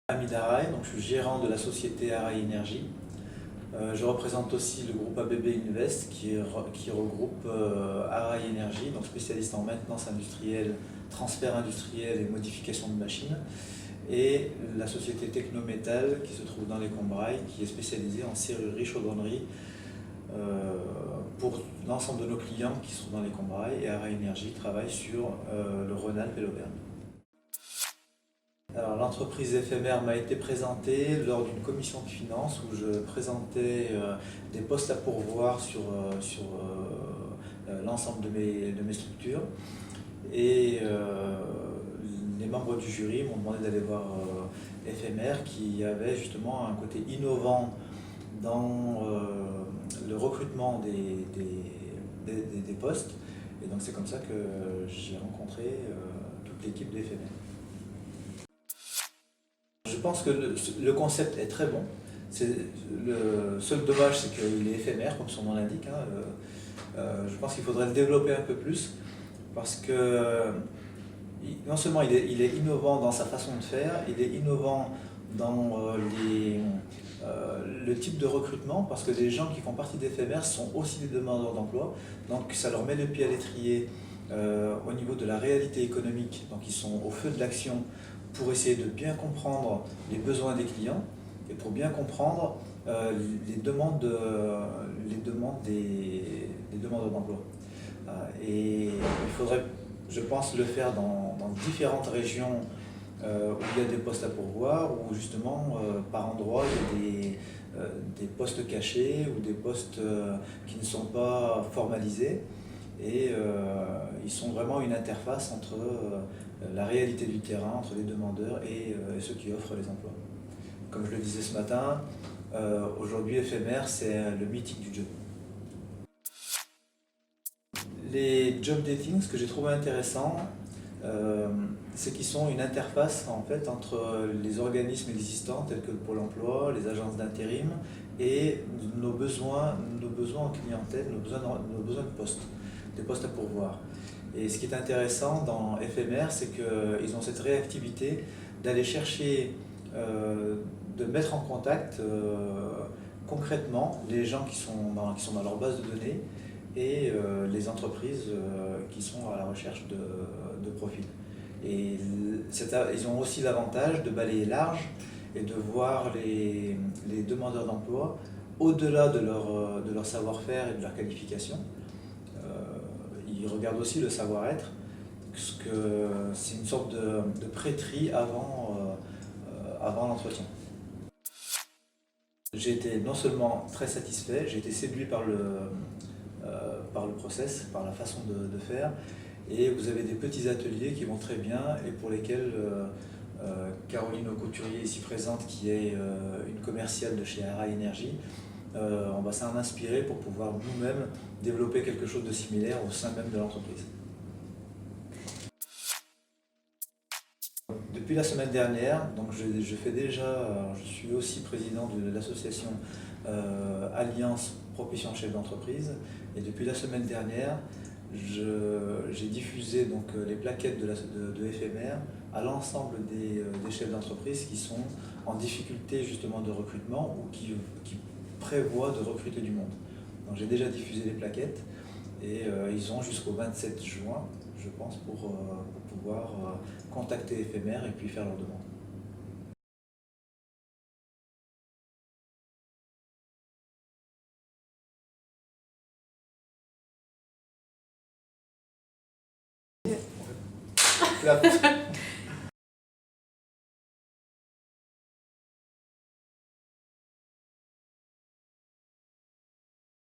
Hamid Araï, donc je suis gérant de la société Araï Énergie. Je représente aussi le groupe ABB Invest qui regroupe Araï Énergie, donc spécialiste en maintenance industrielle, transfert industriel et modification de machines, et la société Technométal qui se trouve dans les Combrailles, qui est spécialisée en serrurerie, chaudronnerie pour l'ensemble de nos clients qui sont dans les Combrailles, et Araï Énergie travaille sur le Rhône-Alpes et l'Auvergne. Alors, l'entreprise éphémère m'a été présentée lors d'une commission de finances où je présentais des postes à pourvoir sur l'ensemble de mes structures. Et les membres du jury m'ont demandé d'aller voir éphémère qui avait justement un côté innovant dans le recrutement des postes. Et donc c'est comme ça que j'ai rencontré toute l'équipe d'éphémère. Je pense que le concept est très bon. Le seul dommage, c'est qu'il est éphémère, comme son nom l'indique. Je pense qu'il faudrait le développer un peu plus, parce que non seulement il est innovant dans sa façon de faire, il est innovant dans le type de recrutement, parce que les gens qui font partie d'éphémère sont aussi des demandeurs d'emploi, donc ça leur met le pied à l'étrier au niveau de la réalité économique, donc ils sont au feu de l'action pour essayer de bien comprendre les besoins des clients et pour bien comprendre les demandes des demandeurs d'emploi. Et il faudrait, je pense, le faire dans différentes régions où il y a des postes à pourvoir, où justement par endroit il y a des postes cachés ou des postes qui ne sont pas formalisés. Et ils sont vraiment une interface entre la réalité du terrain, entre les demandeurs et ceux qui offrent les emplois. Comme je le disais ce matin, aujourd'hui éphémère, c'est le meeting du job. Les job dating, ce que j'ai trouvé intéressant, c'est qu'ils sont une interface en fait entre les organismes existants tels que le Pôle emploi, les agences d'intérim et nos besoins en clientèle, nos besoins de postes, des postes à pourvoir. Et ce qui est intéressant dans éphémère, c'est qu'ils ont cette réactivité d'aller chercher, de mettre en contact concrètement les gens qui sont dans leur base de données et les entreprises qui sont à la recherche de profils. Et ils ont aussi l'avantage de balayer large et de voir les demandeurs d'emploi au-delà de leur savoir-faire et de leur qualification. Ils regardent aussi le savoir-être, parce que c'est une sorte de pré-tri avant l'entretien. J'ai été non seulement très satisfait, j'ai été séduit par le process, par la façon de faire, et vous avez des petits ateliers qui vont très bien et pour lesquels Caroline Couturier, ici présente, qui est une commerciale de chez Araï Énergie, on va s'en inspirer pour pouvoir nous-mêmes développer quelque chose de similaire au sein même de l'entreprise. Depuis la semaine dernière, donc je suis aussi président de l'association Alliance Propulsion Chef d'entreprise, et depuis la semaine dernière, j'ai diffusé donc les plaquettes de éphémère à l'ensemble des chefs d'entreprise qui sont en difficulté justement de recrutement ou qui prévoient de recruter du monde. Donc j'ai déjà diffusé les plaquettes et ils ont jusqu'au 27 juin, je pense, pour pouvoir contacter éphémère et puis faire leur demande. Clap.